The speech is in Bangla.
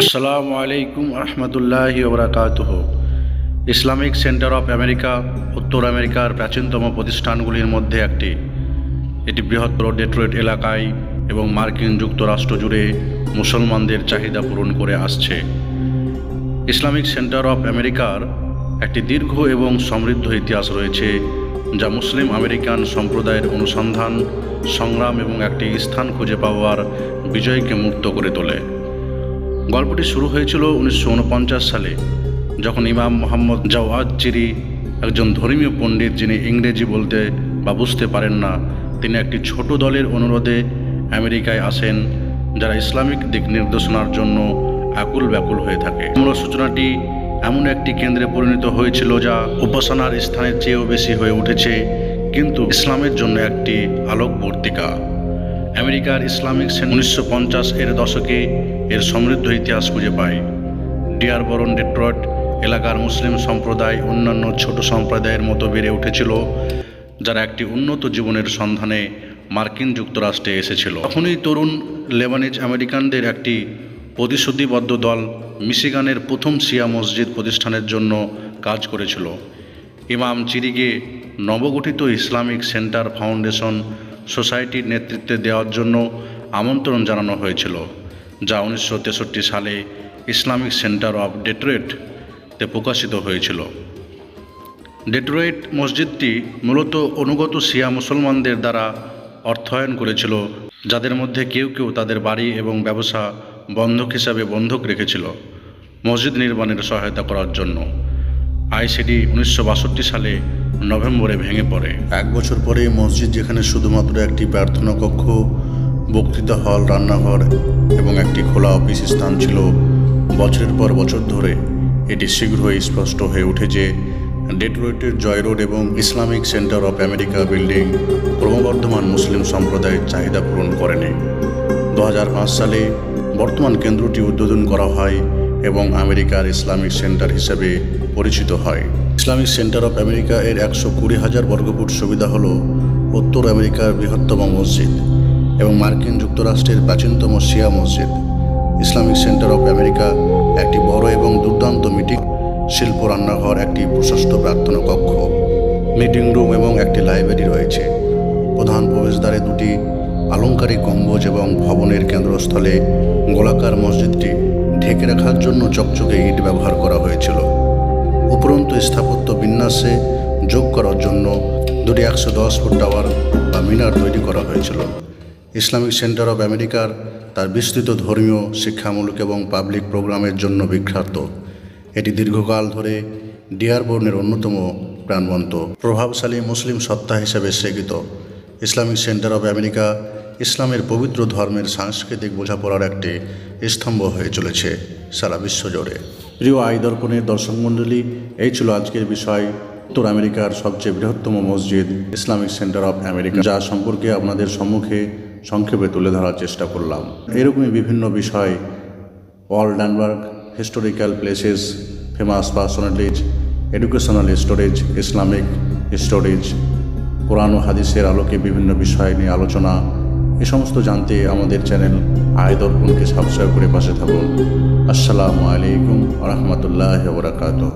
আসসালামু আলাইকুম রহমতুল্লাহি ওবরাকাতুহ। ইসলামিক সেন্টার অফ আমেরিকা উত্তর আমেরিকার প্রাচীনতম প্রতিষ্ঠানগুলির মধ্যে একটি। এটি বৃহত্তর ডেট্রয়েট এলাকায় এবং মার্কিন যুক্তরাষ্ট্র জুড়ে মুসলমানদের চাহিদা পূরণ করে আসছে। ইসলামিক সেন্টার অফ আমেরিকার একটি দীর্ঘ এবং সমৃদ্ধ ইতিহাস রয়েছে, যা মুসলিম আমেরিকান সম্প্রদায়ের অনুসন্ধান, সংগ্রাম এবং একটি স্থান খুঁজে পাওয়ার বিজয়কে মূর্ত করে তোলে। গল্পটি শুরু হয়েছিল 1949 সালে, যখন ইমাম মোহাম্মদ জাওয়াদ চিরি, একজন ধর্মীয় পণ্ডিত যিনি ইংরেজি বলতে বা বুঝতে পারেন না, তিনি একটি ছোট দলের অনুরোধে আমেরিকায় আসেন, যারা ইসলামিক দিক নির্দেশনার জন্য আকুল ব্যাকুল হয়ে থাকে। মূল সূচনাটি এমন একটি কেন্দ্রে পরিণত হয়েছিল যা উপাসনার স্থানের চেয়েও বেশি হয়ে উঠেছে, কিন্তু ইসলামের জন্য একটি আলোকবর্তিকা। আমেরিকার ইসলামিক 1950-এর দশকে এর সমৃদ্ধ ইতিহাস খুঁজে পায়। ডিয়ারবরন ডেট্রয়েট এলাকার মুসলিম সম্প্রদায় অন্যান্য ছোট সম্প্রদায়ের মতো বেড়ে উঠেছিল, যারা একটি উন্নত জীবনের সন্ধানে মার্কিন যুক্তরাষ্ট্রে এসেছিল। তখনই তরুণ লেবানিজ আমেরিকানদের একটি প্রতিশ্রুতিবদ্ধ দল মিশিগানের প্রথম শিয়া মসজিদ প্রতিষ্ঠানের জন্য কাজ করেছিল। ইমাম চিরিকে নবগঠিত ইসলামিক সেন্টার ফাউন্ডেশন সোসাইটির নেতৃত্বে দেওয়ার জন্য আমন্ত্রণ জানানো হয়েছিল, যা 1963 সালে ইসলামিক সেন্টার অফ ডেট্রয়েটে প্রকাশিত হয়েছিল। ডেট্রয়েট মসজিদটি মূলত অনুগত শিয়া মুসলমানদের দ্বারা অর্থায়ন করেছিল, যাদের মধ্যে কেউ কেউ তাদের বাড়ি এবং ব্যবসা বন্ধক হিসাবে বন্ধক রেখেছিল মসজিদ নির্মাণের সহায়তা করার জন্য। আইসিডি 1962 সালে নভেম্বরে ভেঙে পড়ে। এক বছর পরে মসজিদ, যেখানে শুধুমাত্র একটি প্রার্থনা কক্ষ, বক্তৃতা হল, রান্নাঘর এবং একটি খোলা অফিস স্থান ছিল, বছরের পর বছর ধরে এটি শীঘ্রই স্পষ্ট হয়ে ওঠে যে ডেট্রয়েটের জয় রোড এবং Islamic centre of America building ক্রমবর্ধমান মুসলিম সম্প্রদায়ের চাহিদা পূরণ করেনি। 2005 সালে বর্তমান কেন্দ্রটি উদ্বোধন করা হয় এবং আমেরিকার ইসলামিক সেন্টার হিসেবে পরিচিত হয়। ইসলামিক সেন্টার অফ আমেরিকা এর 120,000 বর্গফুট সুবিধা হল উত্তর আমেরিকার বৃহত্তম মসজিদ এবং মার্কিন যুক্তরাষ্ট্রের প্রাচীনতম শিয়া মসজিদ। ইসলামিক সেন্টার অফ আমেরিকা একটি বড় এবং দুর্দান্ত মিটিং শিল্প, রান্নাঘর, একটি প্রশস্ত প্রার্থনা কক্ষ, মিটিং রুম এবং একটি লাইব্রেরি রয়েছে। প্রধান প্রবেশদ্বারে দুটি আলংকারিক গম্বুজ এবং ভবনের কেন্দ্রস্থলে গোলাকার মসজিদটি ঢেকে রাখার জন্য চকচকে ইট ব্যবহার করা হয়েছিল। উপরন্তু স্থাপত্য বিন্যাসে যোগ করার জন্য দুটি 110 ফুট টাওয়ার বা মিনার তৈরি করা হয়েছিল। ইসলামিক সেন্টার অফ আমেরিকার তার বিস্তৃত ধর্মীয়, শিক্ষামূলক এবং পাবলিক প্রোগ্রামের জন্য বিখ্যাত। এটি দীর্ঘকাল ধরে ডিয়ারবর্নের অন্যতম প্রাণবন্ত, প্রভাবশালী মুসলিম সত্তা হিসেবে স্বীকৃত। ইসলামিক সেন্টার অফ আমেরিকা ইসলামের পবিত্র ধর্মের সাংস্কৃতিক বোঝাপড়ার একটি স্তম্ভ হয়ে চলেছে সারা বিশ্ব জুড়ে। প্রিয় আই দর্পণের দর্শক মণ্ডলী, এই ছিল আজকের বিষয়, উত্তর আমেরিকার সবচেয়ে বৃহত্তম মসজিদ ইসলামিক সেন্টার অফ আমেরিকা, যা সম্পর্কে আপনাদের সম্মুখে সংক্ষেপে তুলে ধরার চেষ্টা করলাম। এরকমই বিভিন্ন বিষয়, world landmark, historical places, famous personalities, educational stories, Islamic stories, কোরআন ও হাদিসের আলোকে বিভিন্ন বিষয় নিয়ে আলোচনা, এ সমস্ত জানতে আমাদের চ্যানেল আই দর্পণকে সাবস্ক্রাইব করে পাশে থাকুন। আসসালামু আলাইকুম রহমতুল্লাহি ওয়া বারাকাতুহু।